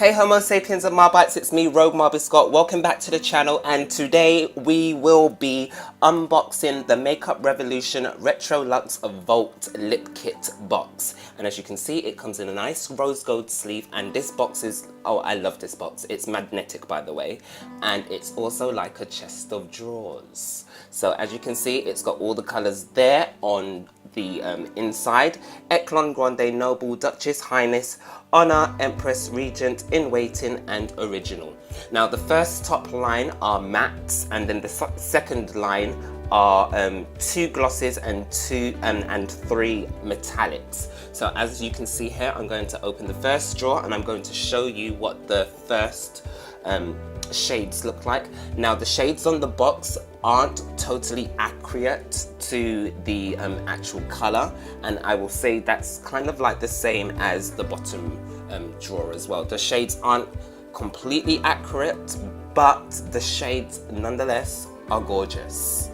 Hey Homo sapiens and Marbites, it's me Rogue Marby Scott. Welcome back to the channel, and today we will be unboxing the Makeup Revolution Retro Luxe Vault Lip Kit box. And as you can see, it comes in a nice rose gold sleeve, and this box is, oh, I love this box. It's magnetic, by the way, and it's also like a chest of drawers. So as you can see, it's got all the colors there on the inside. Echelon, Grande, Noble, Duchess, Highness, Honor, Empress, Regent, In Waiting, and Original. Now the first top line are mattes, and then the second line are 2 glosses and 3 metallics. So as you can see here, I'm going to open the first drawer and I'm going to show you what the first shades look like. Now the shades on the box aren't totally accurate to the actual color, and I will say that's kind of like the same as the bottom drawer as well. The shades aren't completely accurate, but the shades nonetheless are gorgeous.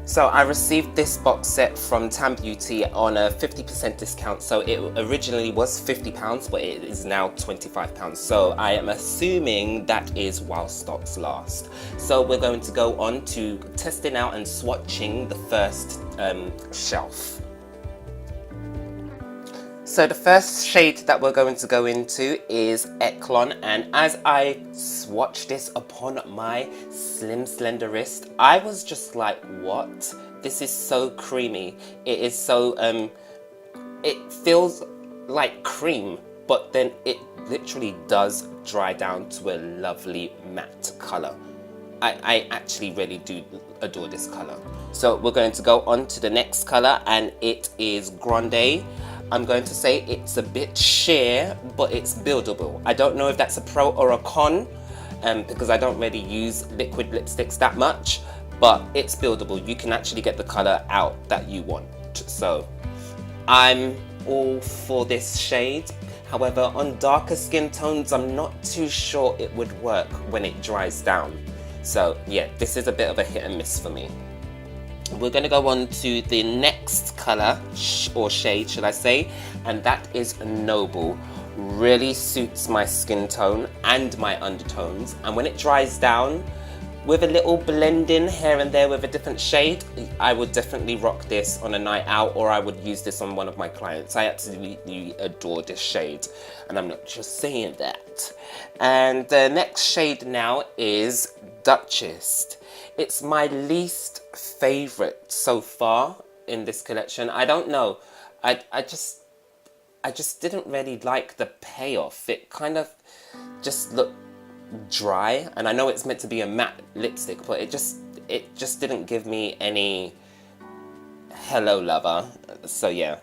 So I received this box set from Tam Beauty on a 50% discount. So it originally was £50, but it is now £25. So I am assuming that is while stocks last. So we're going to go on to testing out and swatching the first shelf. So the first shade that we're going to go into is Echelon, and as I swatched this upon my slim slender wrist, I was just like, what? This is so creamy. It is so, it feels like cream, but then it literally does dry down to a lovely matte color. I actually really do adore this color. So we're going to go on to the next color, and it is Grande. I'm going to say it's a bit sheer, but it's buildable. I don't know if that's a pro or a con, because I don't really use liquid lipsticks that much, but it's buildable. You can actually get the color out that you want. So I'm all for this shade. However, on darker skin tones, I'm not too sure it would work when it dries down. So yeah, this is a bit of a hit and miss for me. We're going to go on to the next color, or shade should I say, and that is Noble. Really suits my skin tone and my undertones, and when it dries down with a little blending here and there with a different shade, I would definitely rock this on a night out, or I would use this on one of my clients. I absolutely adore this shade, and I'm not just saying that. And the next shade now is Duchess. It's my least favorite so far in this collection. I don't know. I just didn't really like the payoff. It kind of just looked dry, and I know it's meant to be a matte lipstick, but it just didn't give me any hello lover. So yeah.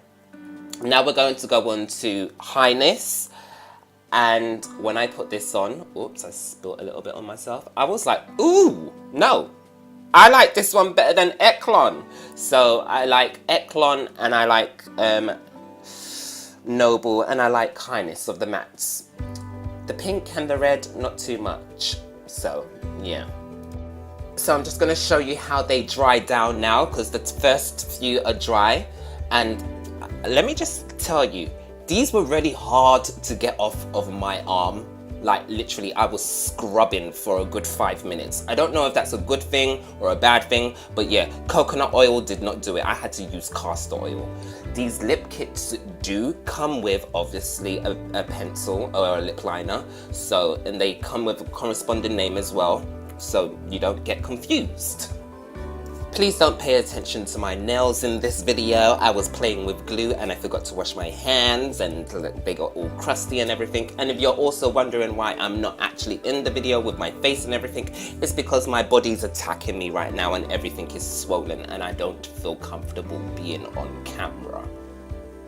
Now we're going to go on to Highness. And when I put this on, oops, I spilled a little bit on myself. I was like, ooh, no. I like this one better than Echelon. So I like Echelon, and I like Noble, and I like Highness of the mattes. The pink and the red, not too much. So yeah. So I'm just going to show you how they dry down now, because the first few are dry. And let me just tell you, these were really hard to get off of my arm. Like literally, I was scrubbing for a good 5 minutes. I don't know if that's a good thing or a bad thing, but yeah, coconut oil did not do it. I had to use castor oil. These lip kits do come with obviously a pencil or a lip liner. So, and they come with a corresponding name as well, so you don't get confused. Please don't pay attention to my nails in this video. I was playing with glue and I forgot to wash my hands, and they got all crusty and everything. And if you're also wondering why I'm not actually in the video with my face and everything, it's because my body's attacking me right now and everything is swollen, and I don't feel comfortable being on camera.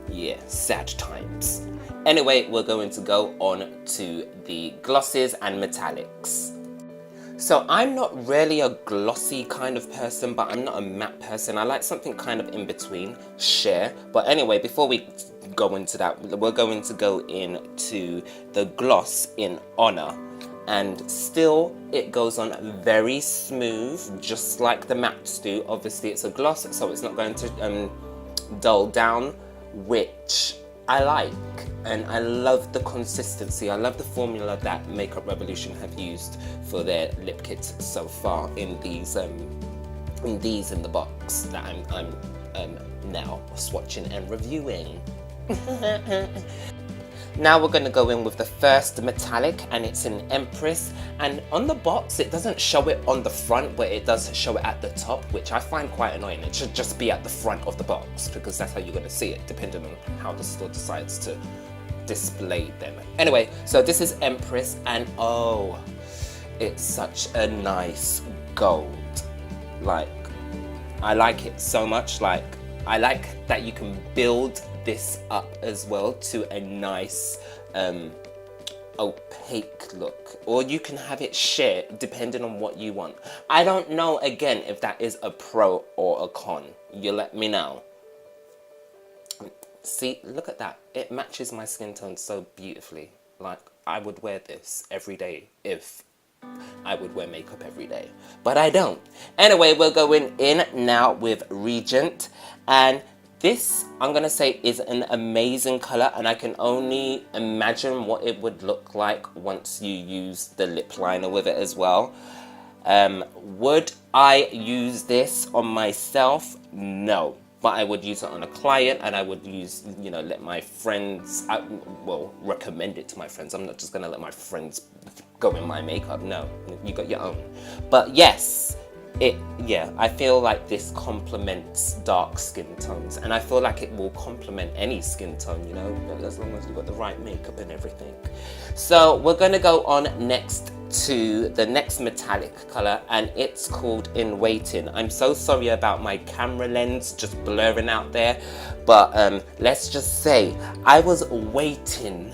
Yeah, sad times. Anyway, we're going to go on to the glosses and metallics. So I'm not really a glossy kind of person, but I'm not a matte person. I like something kind of in between, sheer. But anyway, before we go into that, we're going to go into the gloss in Honor. And still, it goes on very smooth, just like the mattes do. Obviously, it's a gloss, so it's not going to dull down, which I like, and I love the consistency. I love the formula that Makeup Revolution have used for their lip kits so far in these in the box that I'm now swatching and reviewing. Now we're going to go in with the first metallic, and it's in Empress, and on the box it doesn't show it on the front, but it does show it at the top, which I find quite annoying. It should just be at the front of the box, because that's how you're going to see it, depending on how the store decides to display them. Anyway, so this is Empress, and oh, it's such a nice gold. Like, I like it so much. Like, I like that you can build this up as well to a nice opaque look, or you can have it sheer depending on what you want. I don't know, again, if that is a pro or a con. You let me know. See, look at that. It matches my skin tone so beautifully. Like, I would wear this every day if I would wear makeup every day, but I don't. Anyway, we're going in now with Regent, and this, I'm going to say, is an amazing colour, and I can only imagine what it would look like once you use the lip liner with it as well. Would I use this on myself? No. But I would use it on a client, and I would use, you know, let my friends, well, recommend it to my friends. I'm not just going to let my friends go in my makeup. No, you got your own. But yes, yeah, I feel like this complements dark skin tones, and I feel like it will complement any skin tone, you know, as long as you've got the right makeup and everything. So we're going to go on next to the next metallic color, and it's called In Waiting. I'm so sorry about my camera lens just blurring out there, but let's just say I was waiting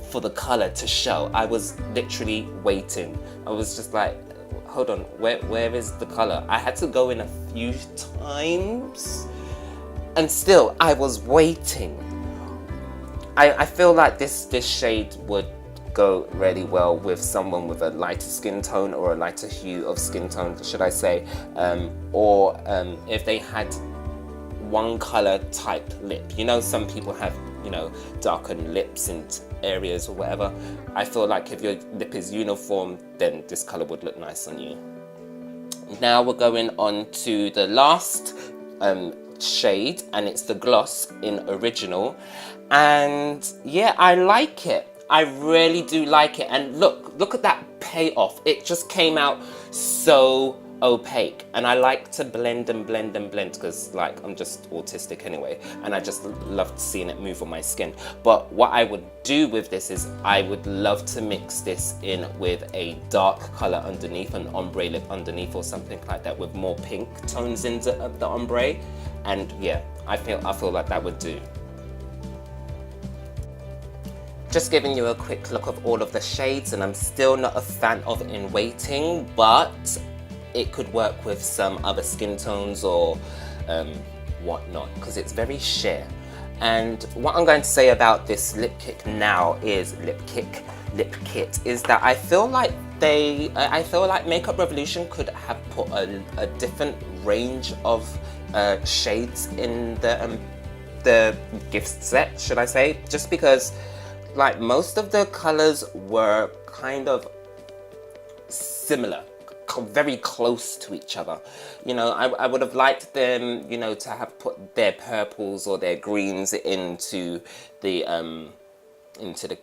for the color to show. I was literally waiting. I was just like, hold on, where is the color? I had to go in a few times, and still I was waiting. I feel like this shade would go really well with someone with a lighter skin tone, or a lighter hue of skin tone, should I say, or if they had one color type lip. You know, some people have, you know, darkened lips and areas or whatever. I feel like if your lip is uniform, then this color would look nice on you. Now we're going on to the last shade, and it's the gloss in Original, and yeah, I like it. I really do like it, and look at that payoff. It just came out so opaque, and I like to blend and blend and blend, because like I'm just autistic anyway, and I just love seeing it move on my skin. But what I would do with this is I would love to mix this in with a dark color underneath, an ombre lip underneath or something like that, with more pink tones into the ombre, and yeah, I feel like that would do. Just giving you a quick look of all of the shades, and I'm still not a fan of In Waiting, but it could work with some other skin tones or whatnot, because it's very sheer. And what I'm going to say about this lip kit now is is that I feel like Makeup Revolution could have put a different range of shades in the gift set, should I say, just because like most of the colors were kind of similar, very close to each other. You know, I would have liked them, you know, to have put their purples or their greens into the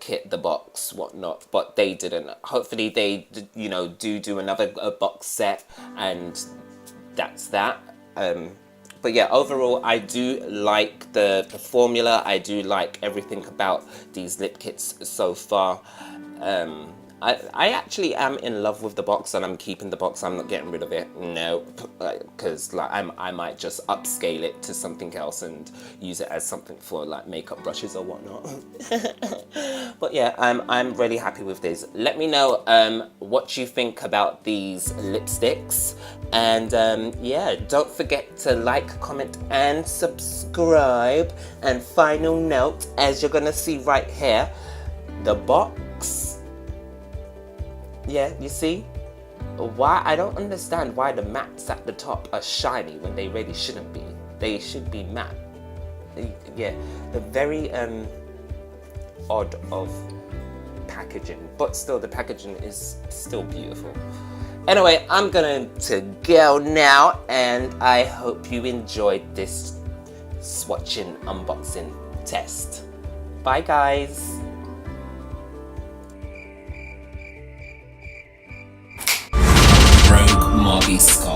kit, the box, whatnot, but they didn't. Hopefully they, you know, do another box set, and that's that. But yeah, overall, I do like the formula. I do like everything about these lip kits so far. I actually am in love with the box, and I'm keeping the box. I'm not getting rid of it, no, because like I might just upscale it to something else and use it as something for like makeup brushes or whatnot. But yeah, I'm really happy with this. Let me know what you think about these lipsticks, and yeah, don't forget to like, comment, and subscribe. And final note, as you're gonna see right here, the box. Yeah, you see? Why? I don't understand why the mattes at the top are shiny when they really shouldn't be. They should be matte. Yeah, they're very odd of packaging, but still the packaging is still beautiful. Anyway, I'm going to go now, and I hope you enjoyed this swatching unboxing test. Bye guys. Rogue Mobby Scott.